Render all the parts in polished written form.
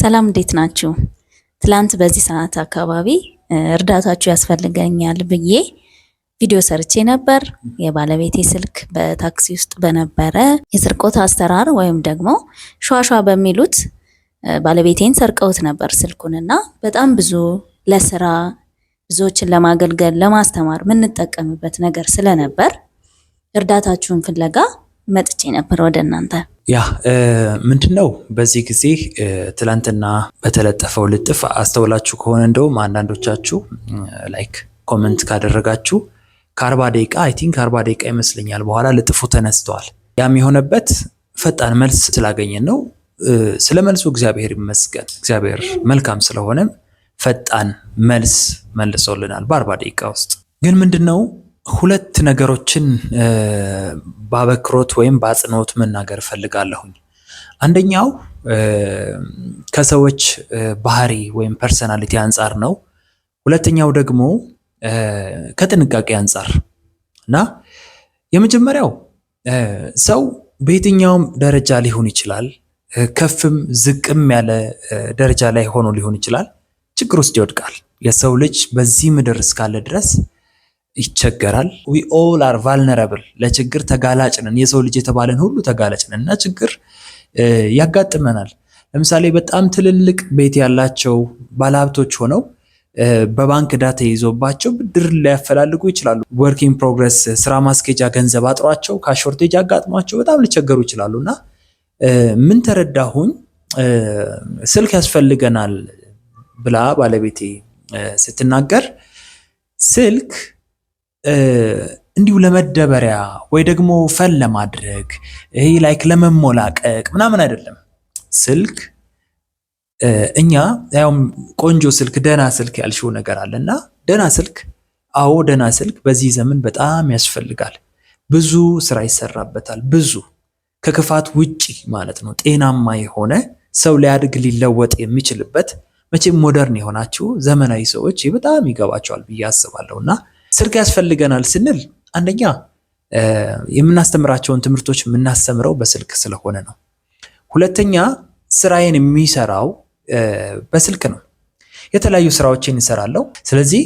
ሰላም እንዴት ናችሁ? ትላንት በዚህ ሰዓት አካባቢ እርዳታችሁ ያስፈልገኛል ብዬ ቪዲዮ ሰርቼ ነበር። የባለቤቴ ስልክ በታክሲ ውስጥ በነበረ የስርቆት አሰራር ወይም ደግሞ ሸዋሸዋ በሚሉት ባለቤቴን ሰርቀውት ነበር ስልኩንና በጣም ብዙ ለስራ ብዙዎችን ለማገልገል ለማስተማር የምንጠቀምበት ነገር ስለነበር እርዳታችሁን ፍለጋ መጥቼ ነበር ወደ እናንተ። ምንድነው በዚህ ጊዜ ትላንትና በተለጠፈው ልጥፍ አስተውላችሁ ከሆነ እንደውም አንዳንዶቻችሁ ላይክ ኮሜንት ካደረጋችሁ ከ40 ደቂቃ አይ ቲንክ 40 ደቂቃ ይመስለኛል በኋላ ልጥፉ ተነስተዋል። ያም የሆነበት ፈጣን መልስ ስላገኘን ነው። ስለ መልሱ እግዚአብሔር ይመስገን። እግዚአብሔር መልካም ስለሆነ ፈጣን መልስ መልሶልናል በ40 ደቂቃ ውስጥ። ግን ምንድነው ሁለት ነገሮችን ባበክሮት ወይም በአጽንኦት መናገር ፈልጋለሁኝ። አንደኛው ከሰዎች ባህሪ ወይም ፐርሰናሊቲ አንጻር ነው። ሁለተኛው ደግሞ ከጥንቃቄ አንጻር እና የመጀመሪያው ሰው በየትኛውም ደረጃ ሊሆን ይችላል፣ ከፍም ዝቅም ያለ ደረጃ ላይ ሆኖ ሊሆን ይችላል፣ ችግር ውስጥ ይወድቃል። የሰው ልጅ በዚህ ምድር እስካለ ድረስ ይቸገራል። we all are vulnerable ለችግር ተጋላጭ ነን። የሰው ልጅ የተባለን ሁሉ ተጋላጭ ነን እና ችግር ያጋጥመናል። ለምሳሌ በጣም ትልልቅ ቤት ያላቸው ባለሀብቶች ሆነው በባንክ ዕዳ ተይዞባቸው ብድር ሊያፈላልጉ ይችላሉ። ወርኪንግ ፕሮግረስ ስራ ማስኬጃ ገንዘብ አጥሯቸው ካሾርቴጅ አጋጥሟቸው በጣም ሊቸገሩ ይችላሉና ምን ተረዳሁኝ፣ ስልክ ያስፈልገናል ብላ ባለቤቴ ስትናገር ስልክ እንዲሁ ለመደበሪያ ወይ ደግሞ ፈን ለማድረግ ይሄ ላይክ ለመሞላቀቅ ምናምን አይደለም። ስልክ እኛ ያው ቆንጆ ስልክ ደህና ስልክ ያልሽው ነገር አለና ደህና ስልክ ደህና ስልክ በዚህ ዘመን በጣም ያስፈልጋል። ብዙ ስራ ይሰራበታል። ብዙ ከክፋት ውጪ ማለት ነው። ጤናማ የሆነ ሰው ሊያድግ ሊለወጥ የሚችልበት መቼም ሞደርን የሆናችሁ ዘመናዊ ሰዎች በጣም ይገባቸዋል ብዬ አስባለሁና ስልክ ያስፈልገናል ስንል አንደኛ የምናስተምራቸውን ትምህርቶች የምናስተምረው በስልክ ስለሆነ ነው። ሁለተኛ ስራዬን የሚሰራው በስልክ ነው። የተለያዩ ስራዎችን እንሰራለሁ። ስለዚህ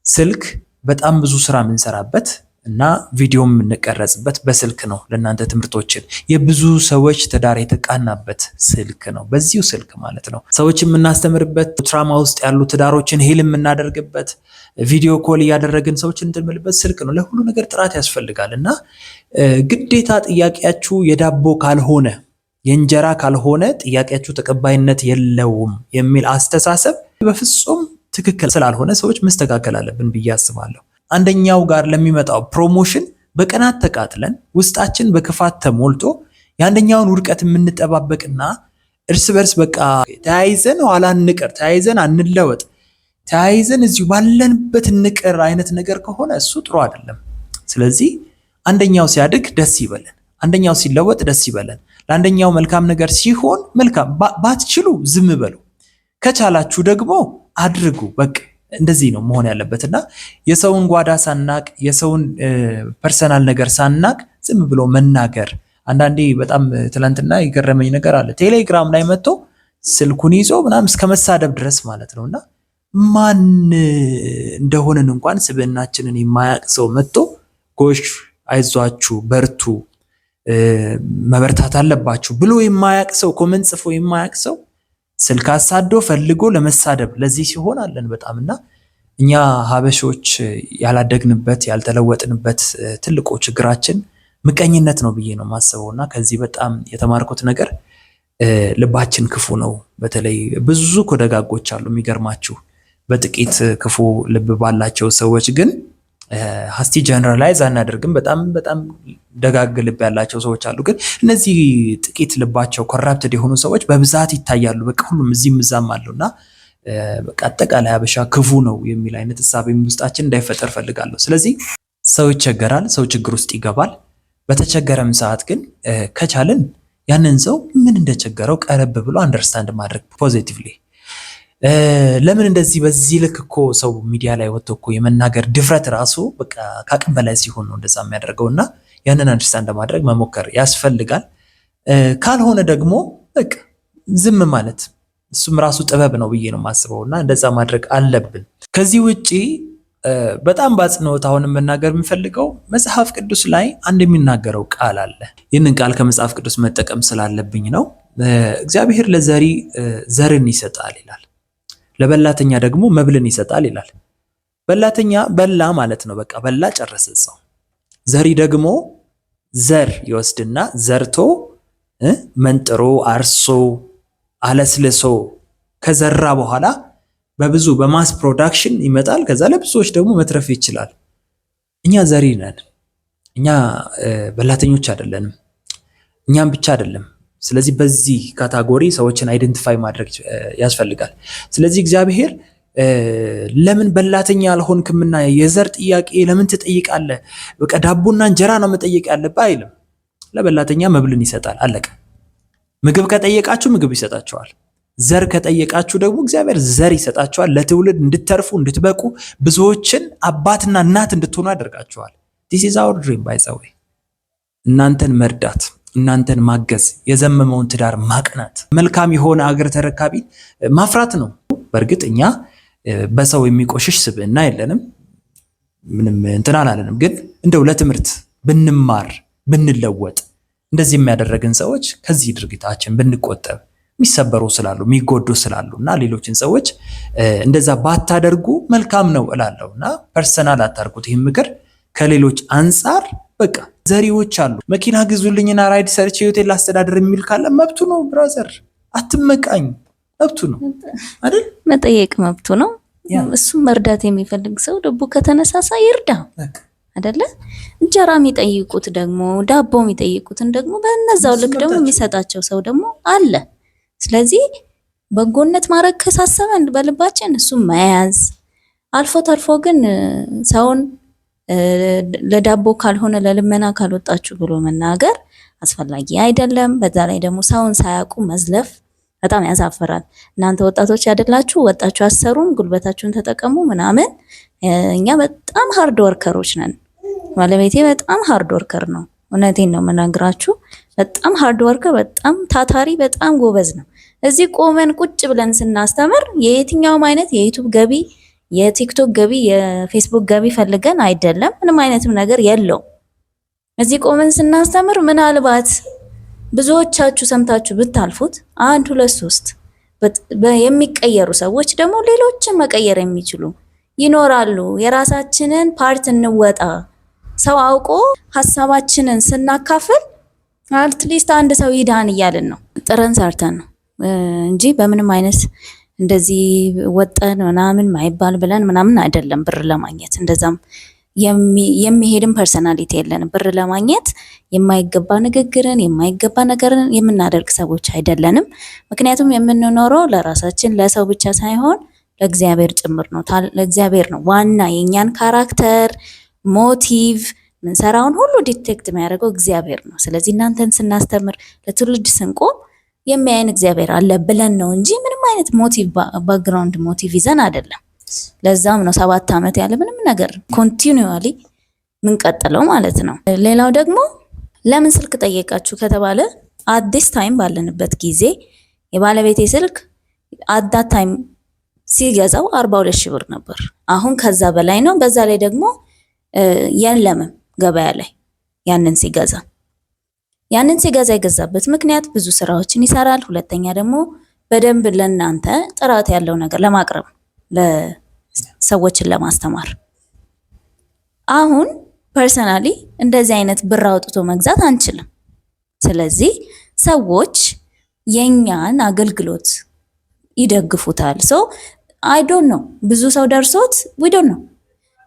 ስልክ በጣም ብዙ ስራ የምንሰራበት እና ቪዲዮም የምንቀረጽበት በስልክ ነው። ለእናንተ ትምህርቶችን የብዙ ሰዎች ትዳር የተቃናበት ስልክ ነው። በዚሁ ስልክ ማለት ነው። ሰዎችን የምናስተምርበት፣ ትራማ ውስጥ ያሉ ትዳሮችን ሄል የምናደርግበት፣ ቪዲዮ ኮል እያደረግን ሰዎችን እንትምልበት ስልክ ነው። ለሁሉ ነገር ጥራት ያስፈልጋል እና ግዴታ ጥያቄያችሁ የዳቦ ካልሆነ የእንጀራ ካልሆነ ጥያቄያችሁ ተቀባይነት የለውም የሚል አስተሳሰብ በፍጹም ትክክል ስላልሆነ ሰዎች መስተካከል አለብን ብዬ አስባለሁ። አንደኛው ጋር ለሚመጣው ፕሮሞሽን በቀናት ተቃጥለን ውስጣችን በክፋት ተሞልቶ የአንደኛውን ውድቀት የምንጠባበቅና እርስ በርስ በቃ ተያይዘን ኋላ እንቀር፣ ተያይዘን አንለወጥ፣ ተያይዘን እዚሁ ባለንበት እንቀር አይነት ነገር ከሆነ እሱ ጥሩ አይደለም። ስለዚህ አንደኛው ሲያድግ ደስ ይበለን፣ አንደኛው ሲለወጥ ደስ ይበለን። ለአንደኛው መልካም ነገር ሲሆን መልካም፣ ባትችሉ ዝም በሉ፣ ከቻላችሁ ደግሞ አድርጉ። በቃ እንደዚህ ነው መሆን ያለበትና የሰውን ጓዳ ሳናቅ የሰውን ፐርሰናል ነገር ሳናቅ ዝም ብሎ መናገር። አንዳንዴ በጣም ትላንትና የገረመኝ ነገር አለ። ቴሌግራም ላይ መጥቶ ስልኩን ይዞ ምናምን እስከ መሳደብ ድረስ ማለት ነውና ማን እንደሆነን እንኳን ስብዕናችንን የማያቅ ሰው መጥቶ ጎሽ አይዟችሁ በርቱ መበርታት አለባችሁ ብሎ የማያቅ ሰው ኮሜንት ጽፎ የማያቅ ሰው ስልክ አሳዶ ፈልጎ ለመሳደብ ለዚህ ሲሆን አለን በጣምና እኛ ሀበሾች ያላደግንበት ያልተለወጥንበት ትልቁ ችግራችን ምቀኝነት ነው ብዬ ነው ማስበውና ከዚህ በጣም የተማርኩት ነገር ልባችን ክፉ ነው። በተለይ ብዙ ደጋጎች አሉ የሚገርማችሁ በጥቂት ክፉ ልብ ባላቸው ሰዎች ግን ሃስቲ ጀነራላይዝ አናደርግም። በጣም በጣም ደጋግ ልብ ያላቸው ሰዎች አሉ። ግን እነዚህ ጥቂት ልባቸው ኮራፕትድ የሆኑ ሰዎች በብዛት ይታያሉ። በቃ ሁሉም እዚህም እዛም አሉና በቃ አጠቃላይ ሀበሻ ክፉ ነው የሚል አይነት ሐሳብም ውስጣችን እንዳይፈጠር ፈልጋለሁ። ስለዚህ ሰው ይቸገራል፣ ሰው ችግር ውስጥ ይገባል። በተቸገረም ሰዓት ግን ከቻልን ያንን ሰው ምን እንደቸገረው ቀረብ ብሎ አንደርስታንድ ማድረግ ፖዚቲቭሊ። ለምን እንደዚህ በዚህ ልክ እኮ ሰው ሚዲያ ላይ ወጥቶ እኮ የመናገር ድፍረት ራሱ በቃ ከአቅም በላይ ሲሆን ነው እንደዛ የሚያደርገውና ያንን አንደርስታንድ ለማድረግ መሞከር ያስፈልጋል። ካልሆነ ደግሞ በቃ ዝም ማለት እሱም ራሱ ጥበብ ነው ብዬ ነው የማስበውና እንደዛ ማድረግ አለብን። ከዚህ ውጪ በጣም በአጽንኦት አሁን መናገር የምፈልገው መጽሐፍ ቅዱስ ላይ አንድ የሚናገረው ቃል አለ። ይህንን ቃል ከመጽሐፍ ቅዱስ መጠቀም ስላለብኝ ነው። እግዚአብሔር ለዘሪ ዘርን ይሰጣል ይላል፣ ለበላተኛ ደግሞ መብልን ይሰጣል ይላል። በላተኛ በላ ማለት ነው፣ በቃ በላ ጨረሰ ሰው። ዘሪ ደግሞ ዘር ይወስድና ዘርቶ መንጥሮ አርሶ አለስልሶ ከዘራ በኋላ በብዙ በማስ ፕሮዳክሽን ይመጣል። ከዛ ለብዙዎች ደግሞ መትረፍ ይችላል። እኛ ዘሪ ነን። እኛ በላተኞች አይደለንም። እኛም ብቻ አይደለም። ስለዚህ በዚህ ካታጎሪ ሰዎችን አይደንቲፋይ ማድረግ ያስፈልጋል። ስለዚህ እግዚአብሔር ለምን በላተኛ ያልሆንክምና የዘር ጥያቄ ለምን ትጠይቃለህ? በቃ ዳቦና እንጀራ ነው መጠየቅ ያለብህ አይልም። ለበላተኛ መብልን ይሰጣል፣ አለቀ። ምግብ ከጠየቃችሁ ምግብ ይሰጣችኋል። ዘር ከጠየቃችሁ ደግሞ እግዚአብሔር ዘር ይሰጣችኋል። ለትውልድ እንድትተርፉ እንድትበቁ፣ ብዙዎችን አባትና እናት እንድትሆኑ ያደርጋችኋል። this is our dream by the way። እናንተን መርዳት፣ እናንተን ማገዝ፣ የዘመመውን ትዳር ማቅናት፣ መልካም የሆነ አገር ተረካቢ ማፍራት ነው። በእርግጥ እኛ በሰው የሚቆሽሽ ስብዕና የለንም፣ ምንም እንትን አላለንም። ግን እንደው ለትምህርት ብንማር ብንለወጥ፣ እንደዚህ የሚያደርገን ሰዎች ከዚህ ድርጊታችን ብንቆጠብ፣ የሚሰበሩ ስላሉ የሚጎዱ ስላሉ እና ሌሎችን ሰዎች እንደዛ ባታደርጉ መልካም ነው እላለሁና ፐርሰናል አታርጉት። ይህም ምክር ከሌሎች አንጻር በቃ ዘሪዎች አሉ። መኪና ግዙልኝና ራይድ ሰርቼ ሆቴል አስተዳደር የሚል ካለ መብቱ ነው ብራዘር፣ አትመቃኝ፣ መብቱ ነው አይደል? መጠየቅ መብቱ ነው። እሱም መርዳት የሚፈልግ ሰው ልቡ ከተነሳሳ ይርዳ አይደለ? እንጀራ የሚጠይቁት ደግሞ ዳቦ የሚጠይቁትን ደግሞ በእነዛው ልክ ደግሞ የሚሰጣቸው ሰው ደግሞ አለ። ስለዚህ በጎነት ማድረግ ከሳሰበን በልባችን እሱም መያዝ፣ አልፎ ተርፎ ግን ሰውን ለዳቦ ካልሆነ ለልመና ካልወጣችሁ ብሎ መናገር አስፈላጊ አይደለም። በዛ ላይ ደግሞ ሰውን ሳያውቁ መዝለፍ በጣም ያሳፍራል። እናንተ ወጣቶች አይደላችሁ? ወጣችሁ አሰሩም፣ ጉልበታችሁን ተጠቀሙ ምናምን። እኛ በጣም ሃርድ ወርከሮች ነን። ባለቤቴ በጣም ሃርድ ወርከር ነው። እውነቴን ነው የምናግራችሁ። በጣም ሃርድ ወርከር፣ በጣም ታታሪ፣ በጣም ጎበዝ ነው። እዚህ ቆመን ቁጭ ብለን ስናስተምር የየትኛውም አይነት የዩቲዩብ ገቢ፣ የቲክቶክ ገቢ፣ የፌስቡክ ገቢ ፈልገን አይደለም። ምንም አይነትም ነገር የለውም። እዚህ ቆመን ስናስተምር ምናልባት ብዙዎቻችሁ ሰምታችሁ ብታልፉት 1 2 3 የሚቀየሩ ሰዎች ደግሞ ሌሎችን መቀየር የሚችሉ ይኖራሉ። የራሳችንን ፓርት እንወጣ። ሰው አውቆ ሀሳባችንን ስናካፍል አትሊስት አንድ ሰው ይዳን እያልን ነው፣ ጥረን ሰርተን ነው እንጂ በምንም አይነት እንደዚህ ወጠን ምናምን ማይባል ብለን ምናምን አይደለም። ብር ለማግኘት እንደዛም የሚሄድም ፐርሰናሊቲ የለንም። ብር ለማግኘት የማይገባ ንግግርን የማይገባ ነገርን የምናደርግ ሰዎች አይደለንም። ምክንያቱም የምንኖረው ለራሳችን ለሰው ብቻ ሳይሆን ለእግዚአብሔር ጭምር ነው። ለእግዚአብሔር ነው ዋና የኛን ካራክተር ሞቲቭ ምንሰራውን ሁሉ ዲቴክት የሚያደርገው እግዚአብሔር ነው። ስለዚህ እናንተን ስናስተምር ለትውልድ ስንቆም የሚያይን እግዚአብሔር አለ ብለን ነው እንጂ ምንም አይነት ሞቲቭ ባክግራውንድ ሞቲቭ ይዘን አይደለም። ለዛም ነው 7 ዓመት ያለ ምንም ነገር ኮንቲኒዩዋሊ ምንቀጥለው ማለት ነው። ሌላው ደግሞ ለምን ስልክ ጠየቃችሁ ከተባለ አዲስ ታይም ባለንበት ጊዜ የባለቤቴ ስልክ አዳ ታይም ሲገዛው 42 ሺህ ብር ነበር። አሁን ከዛ በላይ ነው። በዛ ላይ ደግሞ የለምም ገበያ ላይ ያንን ሲገዛ የገዛበት ምክንያት ብዙ ስራዎችን ይሰራል። ሁለተኛ ደግሞ በደንብ ለናንተ ጥራት ያለው ነገር ለማቅረብ ለሰዎችን ለማስተማር። አሁን ፐርሰናሊ እንደዚህ አይነት ብር አውጥቶ መግዛት አንችልም። ስለዚህ ሰዎች የኛን አገልግሎት ይደግፉታል። ሶ አይ ዶንት ኖ ብዙ ሰው ደርሶት ዊ ዶንት ኖ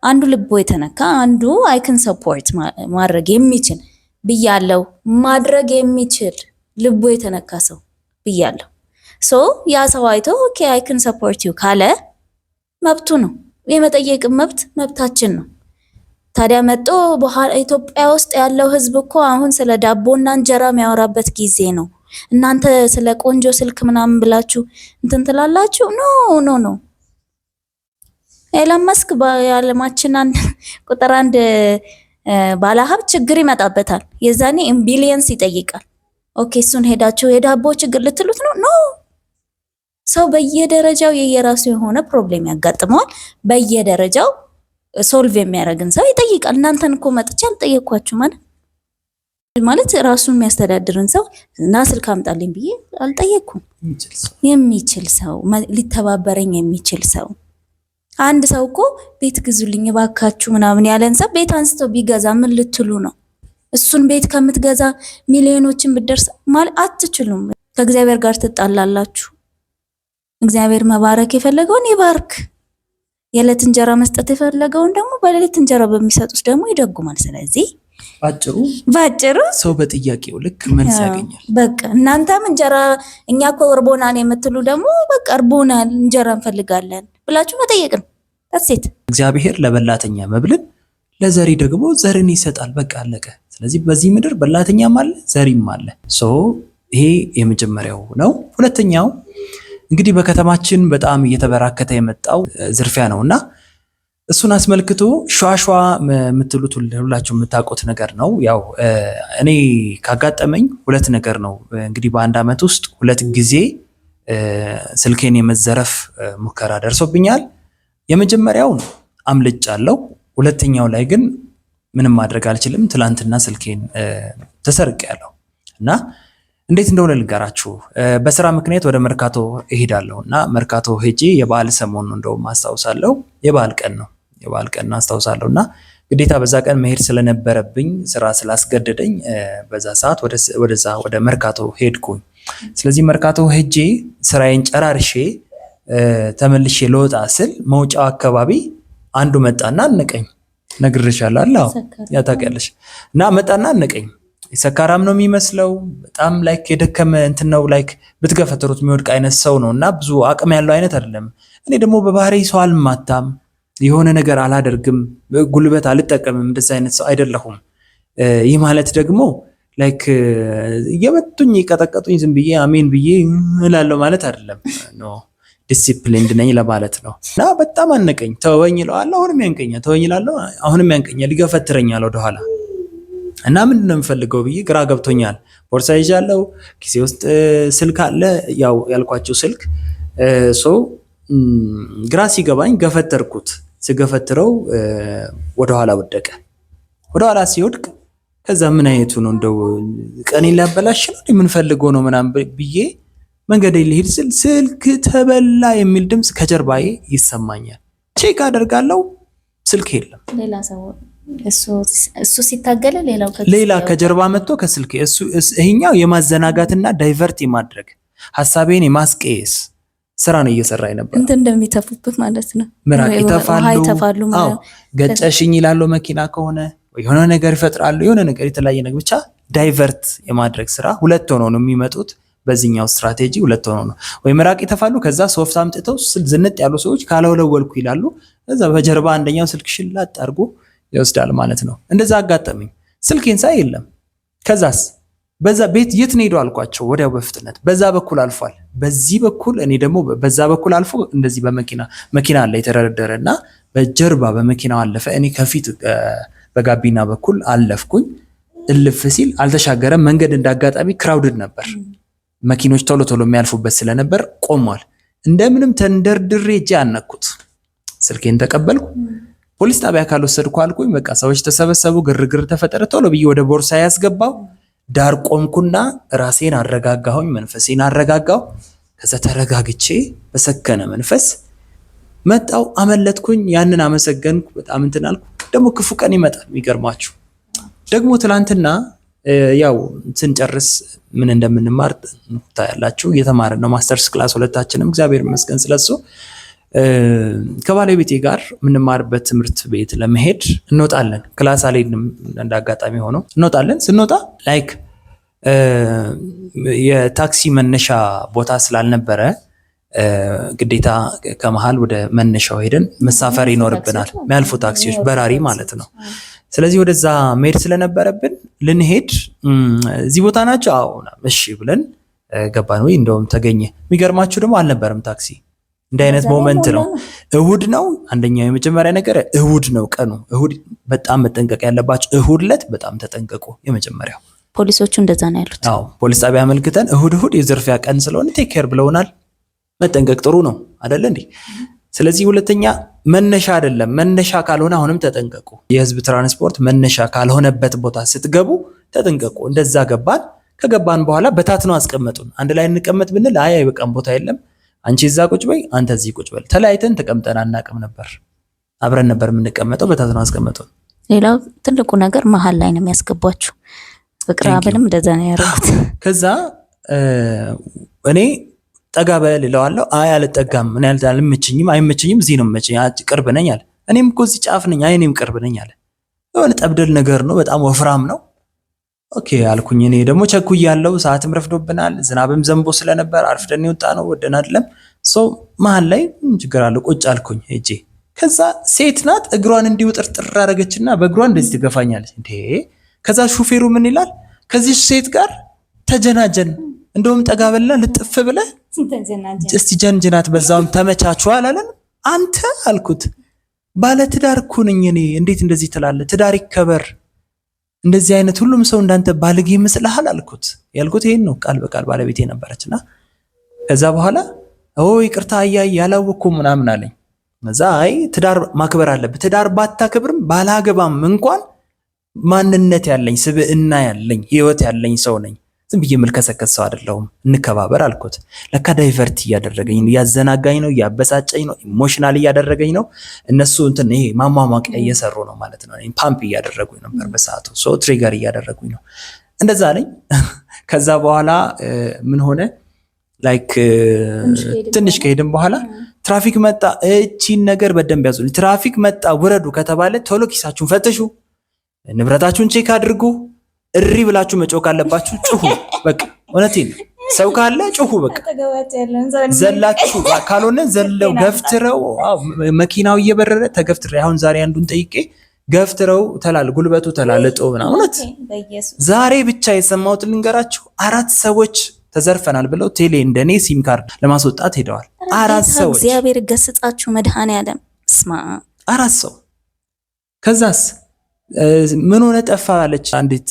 አንዱ ልቦ የተነካ አንዱ አይ ካን ሰፖርት ማድረግ የሚችል ብያለው፣ ማድረግ የሚችል ልቦ የተነካ ሰው ብያለው። ሶ ያ ሰው አይቶ ኦኬ አይ ካን ሰፖርት ዩ ካለ መብቱ ነው። የመጠየቅ መብታችን ነው። ታዲያ መጥቶ በኋላ ኢትዮጵያ ውስጥ ያለው ህዝብ እኮ አሁን ስለ ዳቦና እንጀራ የሚያወራበት ጊዜ ነው። እናንተ ስለ ቆንጆ ስልክ ምናምን ብላችሁ እንትን ትላላችሁ። ኖ ኤለን መስክ በዓለማችን ቁጥር 1 ባለሀብት ችግር ይመጣበታል። የዛኔ ቢሊየንስ ይጠይቃል። ኦኬ እሱን ሄዳችሁ የዳቦ ችግር ልትሉት ነው? ሰው በየደረጃው የየራሱ የሆነ ፕሮብሌም ያጋጥመዋል። በየደረጃው ሶልቭ የሚያደርግን ሰው ይጠይቃል። እናንተን እኮ መጥቼ አልጠየኳችሁ ማለት ራሱን የሚያስተዳድርን ሰው እና ስልክ አምጣልኝ ብዬ አልጠየኩም። የሚችል ሰው ሊተባበረኝ የሚችል ሰው አንድ ሰው እኮ ቤት ግዙልኝ እባካችሁ ምናምን ያለን ሰው ቤት አንስቶ ቢገዛ ምን ልትሉ ነው? እሱን ቤት ከምትገዛ ሚሊዮኖችን ብትደርስ ማለት አትችሉም። ከእግዚአብሔር ጋር ትጣላላችሁ። እግዚአብሔር መባረክ የፈለገውን ይባርክ። የዕለት እንጀራ መስጠት የፈለገውን ደግሞ በሌሊት እንጀራ በሚሰጡት ደግሞ ይደጉማል። ስለዚህ ባጭሩ ሰው በጥያቄው ልክ መልስ ያገኛል። በቃ እናንተም እንጀራ እኛ እኮ እርቦናል የምትሉ ደግሞ በቃ እርቦናል እንጀራ እንፈልጋለን ብላችሁ መጠየቅ ነው። ታሴት እግዚአብሔር ለበላተኛ መብልን ለዘሪ ደግሞ ዘርን ይሰጣል። በቃ አለቀ። ስለዚህ በዚህ ምድር በላተኛም አለ ዘሪም አለ። ይሄ የመጀመሪያው ነው። ሁለተኛው እንግዲህ በከተማችን በጣም እየተበራከተ የመጣው ዝርፊያ ነውና እሱን አስመልክቶ ሸዋሸዋ የምትሉት ሁላችሁ የምታውቁት ነገር ነው። ያው እኔ ካጋጠመኝ ሁለት ነገር ነው እንግዲህ በአንድ ዓመት ውስጥ 2 ጊዜ ስልኬን የመዘረፍ ሙከራ ደርሶብኛል። የመጀመሪያው አምልጫለሁ። ሁለተኛው ላይ ግን ምንም ማድረግ አልችልም። ትላንትና ስልኬን ተሰርቄያለሁ እና እንዴት እንደሆነ ልንገራችሁ። በስራ ምክንያት ወደ መርካቶ እሄዳለሁ እና መርካቶ ሄጄ የበዓል ሰሞን እንደውም አስታውሳለሁ፣ የበዓል ቀን አስታውሳለሁ እና ግዴታ በዛ ቀን መሄድ ስለነበረብኝ ስራ ስላስገደደኝ በዛ ሰዓት ወደ መርካቶ ሄድኩኝ። ስለዚህ መርካቶ ሄጄ ስራዬን ጨራርሼ ተመልሼ ልወጣ ስል መውጫው አካባቢ አንዱ መጣና አነቀኝ። ነግሬሻለሁ፣ ያው ታውቂያለሽ። እና መጣና አነቀኝ። ሰካራም ነው የሚመስለው። በጣም ላይክ የደከመ እንትን ነው፣ ላይክ ብትገፈትሩት የሚወድቅ አይነት ሰው ነው እና ብዙ አቅም ያለው አይነት አይደለም። እኔ ደግሞ በባህሪ ሰው አልማታም፣ የሆነ ነገር አላደርግም፣ ጉልበት አልጠቀምም፣ እንደዚህ አይነት ሰው አይደለሁም። ይህ ማለት ደግሞ ላይክ እየመቱኝ ይቀጠቀጡኝ ዝም ብዬ አሜን ብዬ እላለሁ ማለት አይደለም። ኖ ዲሲፕሊንድ ነኝ ለማለት ነው። እና በጣም አነቀኝ። ተወኝ እለዋለሁ፣ አሁንም ያንቀኛል። ተወኝ እላለሁ፣ አሁንም ያንቀኛል፣ ይገፈትረኛል ወደኋላ። እና ምንድን ነው የምፈልገው ብዬ ግራ ገብቶኛል። ቦርሳ ይዣለሁ፣ ኪሴ ውስጥ ስልክ አለ፣ ያው ያልኳቸው ስልክ። ግራ ሲገባኝ ገፈተርኩት። ስገፈትረው ወደኋላ ወደቀ። ወደኋላ ሲወድቅ ከዛ ምን አይነቱ ነው እንደው ቀኔን ሊያበላሽ ነው የምንፈልገው ነው ምናምን ብዬ መንገዴ ልሄድ ስል ስልክ ተበላ የሚል ድምፅ ከጀርባዬ ይሰማኛል። ቼክ አደርጋለሁ፣ ስልክ የለም። እሱ ሲታገለ ሌላ ከጀርባ መጥቶ ከስልክ ይሄኛው የማዘናጋትና ዳይቨርት የማድረግ ሐሳቤን የማስቀየስ ስራ ነው እየሰራ ነበር። እንትን እንደሚተፉበት ማለት ነው። ምራቅ ይተፋሉ። አዎ ገጨሽኝ ይላሉ። መኪና ከሆነ የሆነ ነገር ይፈጥራሉ። የሆነ ነገር የተለያየ ነገር ብቻ ዳይቨርት የማድረግ ስራ ሁለት ሆነው ነው የሚመጡት። በዚህኛው ስትራቴጂ ሁለት ሆነው ነው ወይ ምራቅ ይተፋሉ። ከዛ ሶፍት አምጥተው ዝንጥ ያሉ ሰዎች ካላወለወልኩ ይላሉ። ከዛ በጀርባ አንደኛው ስልክ ሽላጥ አድርጎ ይወስዳል ማለት ነው። እንደዛ አጋጠመኝ። ስልኬን ሳይ የለም። ከዛስ በዛ ቤት የት ነው ሄዶ አልኳቸው። ወዲያው በፍጥነት በዛ በኩል አልፏል። በዚህ በኩል እኔ ደግሞ በዛ በኩል አልፎ እንደዚህ መኪና አለ የተደረደረና በጀርባ በመኪናው አለፈ። እኔ ከፊት በጋቢና በኩል አለፍኩኝ። እልፍ ሲል አልተሻገረም። መንገድ እንዳጋጣሚ ክራውድድ ነበር። መኪኖች ቶሎ ቶሎ የሚያልፉበት ስለነበር ቆሟል። እንደምንም ተንደርድሬ እጄ አነኩት። ስልኬን ተቀበልኩ። ፖሊስ ጣቢያ ካልወሰድኩ አልኩኝ። በቃ ሰዎች ተሰበሰቡ፣ ግርግር ተፈጠረ። ቶሎ ብዬ ወደ ቦርሳ ያስገባው ዳር ቆምኩና ራሴን አረጋጋሁኝ፣ መንፈሴን አረጋጋሁ። ከዛ ተረጋግቼ በሰከነ መንፈስ መጣው፣ አመለጥኩኝ። ያንን አመሰገንኩ፣ በጣም እንትን አልኩ። ደግሞ ክፉ ቀን ይመጣል። የሚገርማችሁ ደግሞ ትላንትና ያው ስንጨርስ ምን እንደምንማር ታያላችሁ። እየተማርን ነው፣ ማስተርስ ክላስ ሁለታችንም፣ እግዚአብሔር ይመስገን ስለሱ። ከባለቤቴ ጋር የምንማርበት ትምህርት ቤት ለመሄድ እንወጣለን። ክላስ አልሄድንም፣ እንዳጋጣሚ ሆኖ እንወጣለን። ስንወጣ ላይክ የታክሲ መነሻ ቦታ ስላልነበረ ግዴታ ከመሃል ወደ መነሻው ሄደን መሳፈር ይኖርብናል። የሚያልፉ ታክሲዎች በራሪ ማለት ነው። ስለዚህ ወደዛ መሄድ ስለነበረብን ልንሄድ እዚህ ቦታ ናቸው፣ አዎ እሺ ብለን ገባን። ወይ እንደውም ተገኘ። የሚገርማችሁ ደግሞ አልነበረም ታክሲ። እንደ አይነት ሞመንት ነው። እሁድ ነው። አንደኛው የመጀመሪያ ነገር እሁድ ነው ቀኑ። እሁድ በጣም መጠንቀቅ ያለባቸው። እሁድ ዕለት በጣም ተጠንቀቁ። የመጀመሪያው ፖሊሶቹ እንደዛ ነው ያሉት። አዎ ፖሊስ ጣቢያ አመልክተን እሁድ የዝርፊያ ቀን ስለሆነ ቴክ ኬር ብለውናል። መጠንቀቅ ጥሩ ነው አይደለ እንዴ? ስለዚህ ሁለተኛ መነሻ አይደለም። መነሻ ካልሆነ አሁንም ተጠንቀቁ። የህዝብ ትራንስፖርት መነሻ ካልሆነበት ቦታ ስትገቡ ተጠንቀቁ። እንደዛ ገባን። ከገባን በኋላ በታትነው አስቀመጡን። አንድ ላይ እንቀመጥ ብንል አይ አይበቃም፣ ቦታ የለም፣ አንቺ እዛ ቁጭ በይ፣ አንተ እዚህ ቁጭ በል። ተለያይተን ተቀምጠን አናቅም ነበር፣ አብረን ነበር የምንቀመጠው። በታትነው አስቀመጡን። ሌላው ትልቁ ነገር መሀል ላይ ነው የሚያስገቧችሁ። ፍቅር አብልም እንደዛ ነው ያደረጉት። ከዛ እኔ ጠጋ በል እለዋለሁ። አይ አልጠጋም፣ እኔ አልመችኝም፣ አይመችኝም፣ እዚህ ነው የምመችኝ፣ ቅርብ ነኝ አለ። እኔም እኮ እዚህ ጫፍ ነኝ፣ አይ እኔም ቅርብ ነኝ አለ። የሆነ ጠብደል ነገር ነው፣ በጣም ወፍራም ነው። ኦኬ አልኩኝ። እኔ ደግሞ ቸኩያለሁ፣ ሰዓትም ረፍዶብናል፣ ዝናብም ዘንቦ ስለነበር አርፍደን የወጣ ነው፣ ወደን አይደለም። መሀል ላይ ችግር አለ፣ ቁጭ አልኩኝ ሄጄ። ከዛ ሴት ናት፣ እግሯን እንዲሁ ጥርጥር አደረገችና በእግሯ እንደዚህ ትገፋኛለች። እንዴ! ከዛ ሹፌሩ ምን ይላል? ከዚህ ሴት ጋር ተጀናጀን፣ እንደውም ጠጋ በልና ልጥፍ ብለህ እስቲ ጀንጅናት፣ በዛውም ተመቻችኋል አለን። አንተ አልኩት፣ ባለ ትዳር እኮ ነኝ እኔ፣ እንዴት እንደዚህ ትላለህ? ትዳር ይከበር፣ እንደዚህ አይነት ሁሉም ሰው እንዳንተ ባለጌ ይመስልሃል አልኩት። ያልኩት ይሄን ነው ቃል በቃል ባለቤቴ ነበረችና ከዛ በኋላ ይቅርታ አያይ ያላወቅኩም ምናምን አለኝ። ከዛ አይ ትዳር ማክበር አለብህ፣ ትዳር ባታከብርም ባላገባም እንኳን ማንነት ያለኝ ስብዕና ያለኝ ህይወት ያለኝ ሰው ነኝ፣ ዝም ብዬ የምልከሰከስ ሰው አይደለሁም፣ እንከባበር አልኩት። ለካ ዳይቨርት እያደረገኝ ነው፣ እያዘናጋኝ ነው፣ እያበሳጨኝ ነው፣ ኢሞሽናል እያደረገኝ ነው። እነሱ እንትን ይሄ ማሟሟቂያ እየሰሩ ነው ማለት ነው። ፓምፕ እያደረጉኝ ነበር በሰዓቱ፣ ትሪገር እያደረጉኝ ነው። እንደዛ አለኝ። ከዛ በኋላ ምን ሆነ? ላይክ ትንሽ ከሄድን በኋላ ትራፊክ መጣ። እቺን ነገር በደንብ ያዙ። ትራፊክ መጣ ውረዱ ከተባለ ቶሎ ኪሳችሁን ፈትሹ፣ ንብረታችሁን ቼክ አድርጉ። እሪ ብላችሁ መጮህ ካለባችሁ ጩሁ። በቃ እውነቴን ነው። ሰው ካለ ጩሁ። በቃ ዘላችሁ ካልሆነ ዘለው ገፍትረው፣ መኪናው እየበረረ ተገፍትረ። አሁን ዛሬ አንዱን ጠይቄ ገፍትረው ጉልበቱ ተላልጦ ምናምን። እውነት ዛሬ ብቻ የሰማሁት ልንገራችሁ። 4 ሰዎች ተዘርፈናል ብለው ቴሌ እንደኔ ሲም ካርድ ለማስወጣት ሄደዋል። 4 ሰዎች። እግዚአብሔር ገስጻችሁ መድኃኔዓለም። ስማ 4 ሰው። ከዛስ ምን ሆነ ጠፋ አለች አንዲት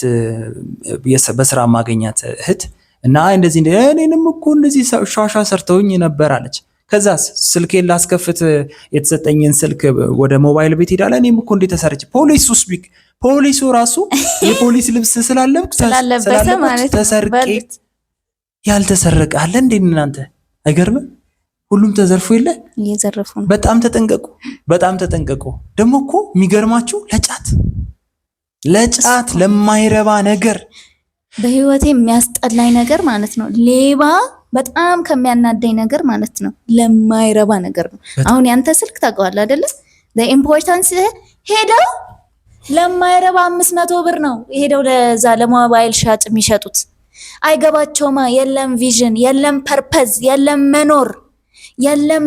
በስራ ማገኛት እህት እና እንደዚህ እኔንም እኮ እንደዚህ ሻሻ ሰርተውኝ ነበር አለች። ከዛስ ስልኬን ላስከፍት የተሰጠኝን ስልክ ወደ ሞባይል ቤት ሄዳለ። እኔም እኮ እንዴት ተሰርች ፖሊሱ ራሱ የፖሊስ ልብስ ስላለበሰ ማለት ተሰርቄ ያልተሰረቀ አለ እንዴ እናንተ? አይገርምም? ሁሉም ተዘርፎ የለ እየዘረፉ ነው። በጣም ተጠንቀቁ፣ በጣም ተጠንቀቁ። ደግሞ እኮ የሚገርማችሁ ለጫት ለማይረባ ነገር በህይወቴ የሚያስጠላኝ ነገር ማለት ነው። ሌባ በጣም ከሚያናደኝ ነገር ማለት ነው ለማይረባ ነገር ነው። አሁን ያንተ ስልክ ታውቀዋለህ አይደለ? ኢምፖርታንስ ሄደው ለማይረባ 500 ብር ነው ሄደው ለዛ ለሞባይል ሻጭ የሚሸጡት። አይገባቸውማ። የለም ቪዥን፣ የለም ፐርፐዝ፣ የለም መኖር፣ የለም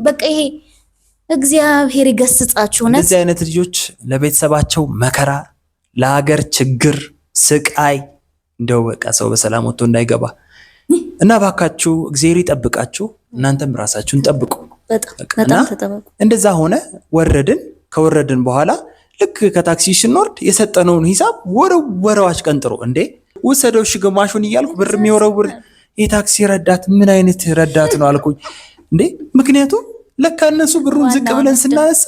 በቃ ይሄ እግዚአብሔር ይገስጻችሁ። እንደዚህ አይነት ልጆች ለቤተሰባቸው መከራ፣ ለሀገር ችግር፣ ስቃይ እንደው በቃ ሰው በሰላም ወጥቶ እንዳይገባ እና ባካችሁ እግዚአብሔር ይጠብቃችሁ። እናንተም ራሳችሁን ጠብቁ። በጣም ተጠብቁ። እንደዛ ሆነ። ከወረድን በኋላ ልክ ከታክሲ ስንወርድ የሰጠነውን ሂሳብ ወረዋች ቀንጥሮ እንዴ ወሰደው ግማሹን እያልኩ ብር የሚወረውር የታክሲ ረዳት ምን አይነት ረዳት ነው አልኩኝ እንዴ። ምክንያቱም ለካ እነሱ ብሩን ዝቅ ብለን ስናነሳ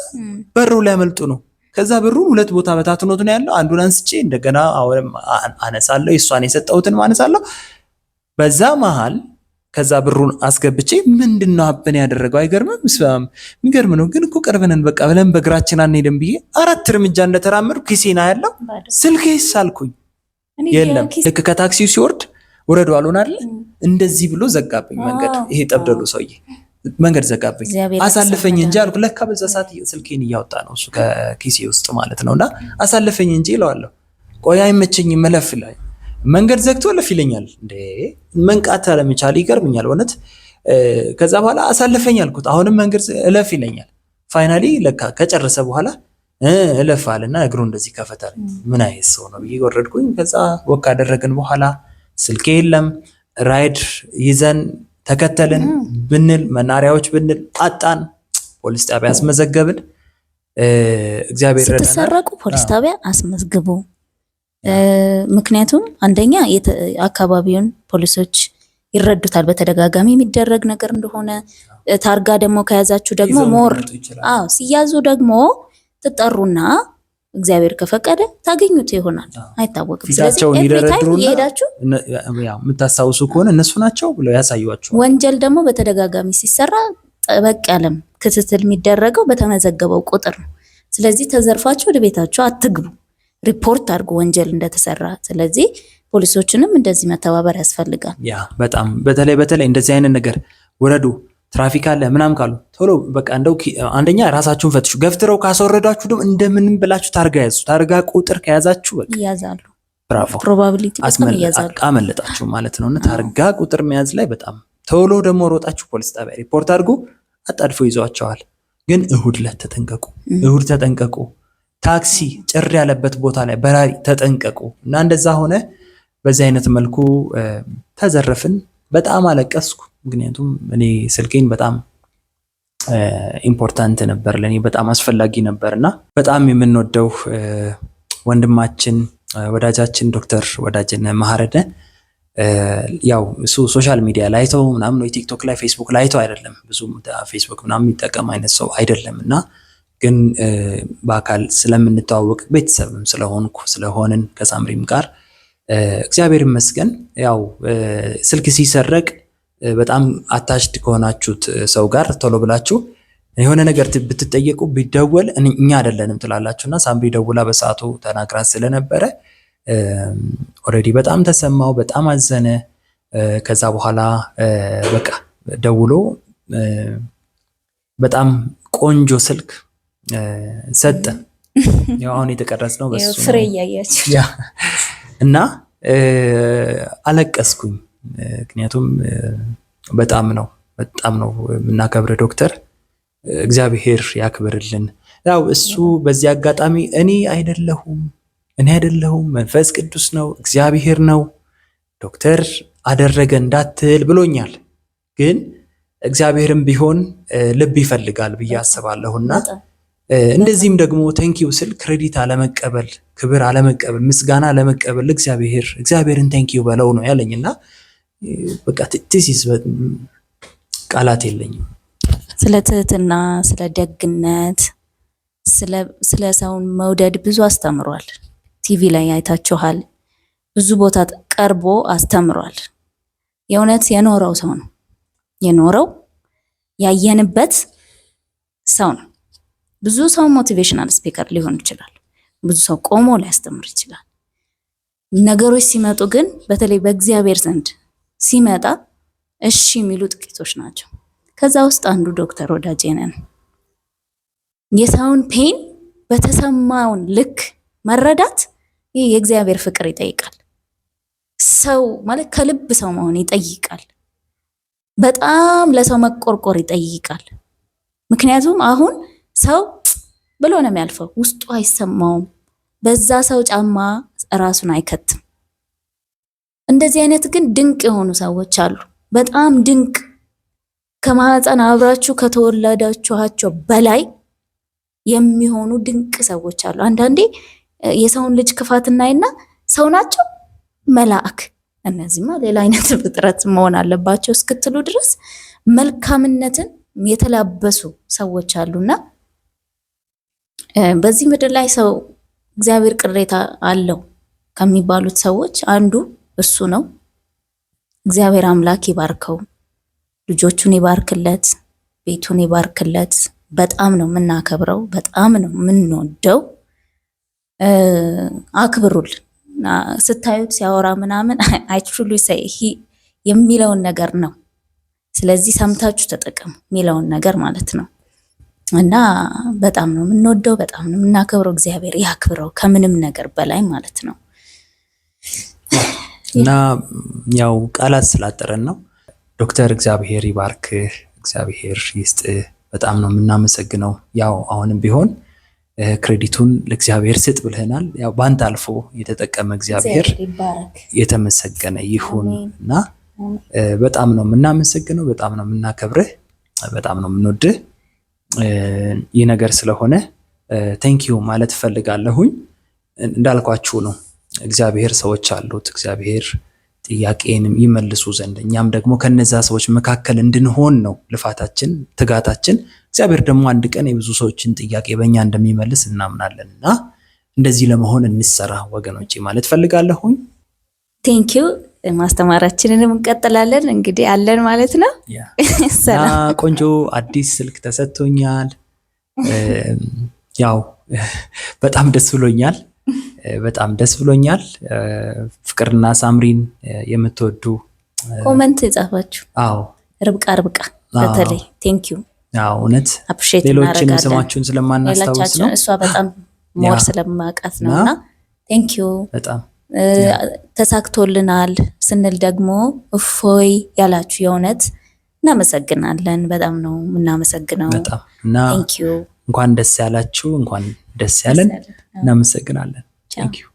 በሩ ሊያመልጡ ነው። ከዛ ብሩን 2 ቦታ በታትኖት ነው ያለው። አንዱን አንስቼ እንደገና አሁንም አነሳለሁ፣ እሷን የሰጠሁትን ማነሳለሁ። በዛ መሃል ከዛ ብሩን አስገብቼ ምንድነው አበን ያደረገው? አይገርምም? የሚገርም ነው። ግን እኮ ቀርበነን በቃ ብለን በእግራችን አንሄድም ብዬ 4 እርምጃ እንደተራመድኩ ኪሴና ያለው ስልኬስ አልኩኝ የለም። ልክ ከታክሲው ሲወርድ ወረዱ አሉን አይደል? እንደዚህ ብሎ ዘጋብኝ መንገድ። ይሄ ጠብደሉ ሰውዬ መንገድ ዘጋብኝ። አሳልፈኝ እንጂ አልኩ። ለካ በዛ ሰዓት ስልኬን እያወጣ ነው እሱ ከኪሴ ውስጥ ማለት ነውና አሳልፈኝ እንጂ እለዋለሁ። ቆይ አይመቸኝም መለፍ ላይ መንገድ ዘግቶ ለፍ ይለኛል። እንዴ መንቃት አለመቻል ይገርምኛል እውነት። ከዛ በኋላ አሳልፈኝ አልኩት። አሁንም መንገድ እለፍ ይለኛል። ፋይናሊ ለካ ከጨረሰ በኋላ እለፍ አለና እግሩ እንደዚህ ከፈታል። ምን አይነት ሰው ነው ብዬ ወረድኩኝ። ከዛ ወክ አደረግን። በኋላ ስልኬ የለም። ራይድ ይዘን ተከተልን ብንል መናሪያዎች ብንል አጣን። ፖሊስ ጣቢያ አስመዘገብን። እግዚአብሔር ረዳና ስትሰረቁ ፖሊስ ጣቢያ አስመዝግቡ። ምክንያቱም አንደኛ አካባቢውን ፖሊሶች ይረዱታል በተደጋጋሚ የሚደረግ ነገር እንደሆነ። ታርጋ ደግሞ ከያዛችሁ ደግሞ ሞር ሲያዙ ደግሞ ትጠሩና እግዚአብሔር ከፈቀደ ታገኙት ይሆናል፣ አይታወቅም። ስለዚህ ኤቭሪታይም እየሄዳችሁ የምታስታውሱ ከሆነ እነሱ ናቸው ብለው ያሳዩዋችሁ። ወንጀል ደግሞ በተደጋጋሚ ሲሰራ ጠበቅ ያለም ክትትል የሚደረገው በተመዘገበው ቁጥር ነው። ስለዚህ ተዘርፋችሁ ወደ ቤታችሁ አትግቡ፣ ሪፖርት አድርጉ ወንጀል እንደተሰራ። ስለዚህ ፖሊሶችንም እንደዚህ መተባበር ያስፈልጋል። በጣም በተለይ እንደዚህ አይነት ነገር ወረዱ ትራፊክ አለ ምናምን ካሉ ቶሎ በቃ እንደው አንደኛ ራሳችሁን ፈትሹ። ገፍትረው ካስወረዳችሁ ደግሞ እንደምንም ብላችሁ ታርጋ ያዙ። ታርጋ ቁጥር ከያዛችሁ በቃ ይያዛሉ። ብራቮ፣ ፕሮባቢሊቲ በጣም ይያዛሉ። አመለጣችሁ ማለት ነውና ታርጋ ቁጥር መያዝ ላይ በጣም ቶሎ ደግሞ ሮጣችሁ ፖሊስ ጣቢያ ሪፖርት አድርጉ። አጣድፎ ይዟቸዋል። ግን እሁድ ዕለት ተጠንቀቁ። እሁድ ተጠንቀቁ። ታክሲ ጭር ያለበት ቦታ ላይ በራሪ ተጠንቀቁ። እና እንደዛ ሆነ። በዚህ አይነት መልኩ ተዘረፍን። በጣም አለቀስኩ። ምክንያቱም እኔ ስልኬን በጣም ኢምፖርታንት ነበር ለኔ፣ በጣም አስፈላጊ ነበርና በጣም የምንወደው ወንድማችን ወዳጃችን ዶክተር ወዳጅነህ መሐረነ ያው እሱ ሶሻል ሚዲያ ላይ አይተው ምናምን ወይ ቲክቶክ ላይ ፌስቡክ ላይ አይተው አይደለም፣ ብዙ ፌስቡክ ምናምን የሚጠቀም አይነት ሰው አይደለም። እና ግን በአካል ስለምንተዋወቅ ቤተሰብም ስለሆንን ከሳምሪም ጋር እግዚአብሔር ይመስገን ያው ስልክ ሲሰረቅ በጣም አታችድ ከሆናችሁት ሰው ጋር ቶሎ ብላችሁ የሆነ ነገር ብትጠየቁ ቢደወል እኛ አይደለንም ትላላችሁና ሳምሪ ደውላ በሰዓቱ ተናግራ ስለነበረ ኦሬዲ በጣም ተሰማው፣ በጣም አዘነ። ከዛ በኋላ በቃ ደውሎ በጣም ቆንጆ ስልክ ሰጠ። ያው አሁን የተቀረጽነው በሱ ፍሬ እያያችሁ እና አለቀስኩኝ። ምክንያቱም በጣም ነው የምናከብረ ዶክተር፣ እግዚአብሔር ያክብርልን። ያው እሱ በዚህ አጋጣሚ እኔ አይደለሁም መንፈስ ቅዱስ ነው እግዚአብሔር ነው ዶክተር አደረገ እንዳትል ብሎኛል። ግን እግዚአብሔርም ቢሆን ልብ ይፈልጋል ብዬ አስባለሁና እንደዚህም ደግሞ ቴንኪው ስል ክሬዲት አለመቀበል፣ ክብር አለመቀበል፣ ምስጋና አለመቀበል እግዚአብሔርን ቴንኪው በለው ነው ያለኝና በቃ ቲሲስ ቃላት የለኝም። ስለ ትህትና፣ ስለ ደግነት፣ ስለ ሰውን መውደድ ብዙ አስተምሯል። ቲቪ ላይ አይታችኋል። ብዙ ቦታ ቀርቦ አስተምሯል። የእውነት የኖረው ሰው ነው። የኖረው ያየንበት ሰው ነው። ብዙ ሰው ሞቲቬሽናል ስፒከር ሊሆን ይችላል። ብዙ ሰው ቆሞ ሊያስተምር ይችላል። ነገሮች ሲመጡ ግን በተለይ በእግዚአብሔር ዘንድ ሲመጣ እሺ የሚሉ ጥቂቶች ናቸው። ከዛ ውስጥ አንዱ ዶክተር ወዳጄነህ ነው። የሰውን ፔን በተሰማውን ልክ መረዳት ይህ የእግዚአብሔር ፍቅር ይጠይቃል። ሰው ማለት ከልብ ሰው መሆን ይጠይቃል። በጣም ለሰው መቆርቆር ይጠይቃል። ምክንያቱም አሁን ሰው ብሎ ነው የሚያልፈው፣ ውስጡ አይሰማውም። በዛ ሰው ጫማ ራሱን አይከትም። እንደዚህ አይነት ግን ድንቅ የሆኑ ሰዎች አሉ። በጣም ድንቅ፣ ከማህፀን አብራችሁ ከተወለዳችኋቸው በላይ የሚሆኑ ድንቅ ሰዎች አሉ። አንዳንዴ የሰውን ልጅ ክፋት እናይና ሰው ናቸው መልአክ፣ እነዚህማ ሌላ አይነት ፍጥረት መሆን አለባቸው እስክትሉ ድረስ መልካምነትን የተላበሱ ሰዎች አሉና በዚህ ምድር ላይ ሰው እግዚአብሔር ቅሬታ አለው ከሚባሉት ሰዎች አንዱ እሱ ነው። እግዚአብሔር አምላክ ይባርከው፣ ልጆቹን ይባርክለት፣ ቤቱን ይባርክለት። በጣም ነው የምናከብረው፣ በጣም ነው የምንወደው። አክብሩልን። ስታዩት ሲያወራ ምናምን አይቹሉ የሚለውን ነገር ነው። ስለዚህ ሰምታችሁ ተጠቀሙ የሚለውን ነገር ማለት ነው። እና በጣም ነው የምንወደው፣ በጣም ነው የምናከብረው። እግዚአብሔር ያክብረው ከምንም ነገር በላይ ማለት ነው። እና ያው ቃላት ስላጠረን ነው። ዶክተር እግዚአብሔር ይባርክህ፣ እግዚአብሔር ይስጥህ። በጣም ነው የምናመሰግነው። ያው አሁንም ቢሆን ክሬዲቱን ለእግዚአብሔር ስጥ ብለናል። ያው ባንተ አልፎ የተጠቀመ እግዚአብሔር የተመሰገነ ይሁን እና በጣም ነው የምናመሰግነው፣ በጣም ነው የምናከብርህ፣ በጣም ነው የምንወድህ። ይህ ነገር ስለሆነ ቴንኪዩ ማለት እፈልጋለሁኝ። እንዳልኳችሁ ነው እግዚአብሔር ሰዎች አሉት፣ እግዚአብሔር ጥያቄንም ይመልሱ ዘንድ እኛም ደግሞ ከነዛ ሰዎች መካከል እንድንሆን ነው ልፋታችን፣ ትጋታችን። እግዚአብሔር ደግሞ አንድ ቀን የብዙ ሰዎችን ጥያቄ በእኛ እንደሚመልስ እናምናለንና እንደዚህ ለመሆን እንሰራ ወገኖቼ ማለት ፈልጋለሁኝ። ቴንኪዩ። ማስተማራችንንም እንቀጥላለን እንግዲህ አለን ማለት ነው። ቆንጆ አዲስ ስልክ ተሰጥቶኛል። ያው በጣም ደስ ብሎኛል። ፍቅርና ሳምሪን የምትወዱ ኮመንት የጻፋችሁ ርብቃ በተለይ ቴንኪዩ። እውነት ሌሎችንም ስማችሁን ስለማናስታውስ ነው። እሷ በጣም ሞር ስለማውቃት ነውና ቴንኪዩ በጣም ተሳክቶልናል ስንል ደግሞ እፎይ ያላችሁ የእውነት እናመሰግናለን። በጣም ነው እናመሰግነው። በጣም ቴንኪዩ። እንኳን ደስ ያላችሁ፣ እንኳን ደስ ያለን። እናመሰግናለን። ቴንኪዩ።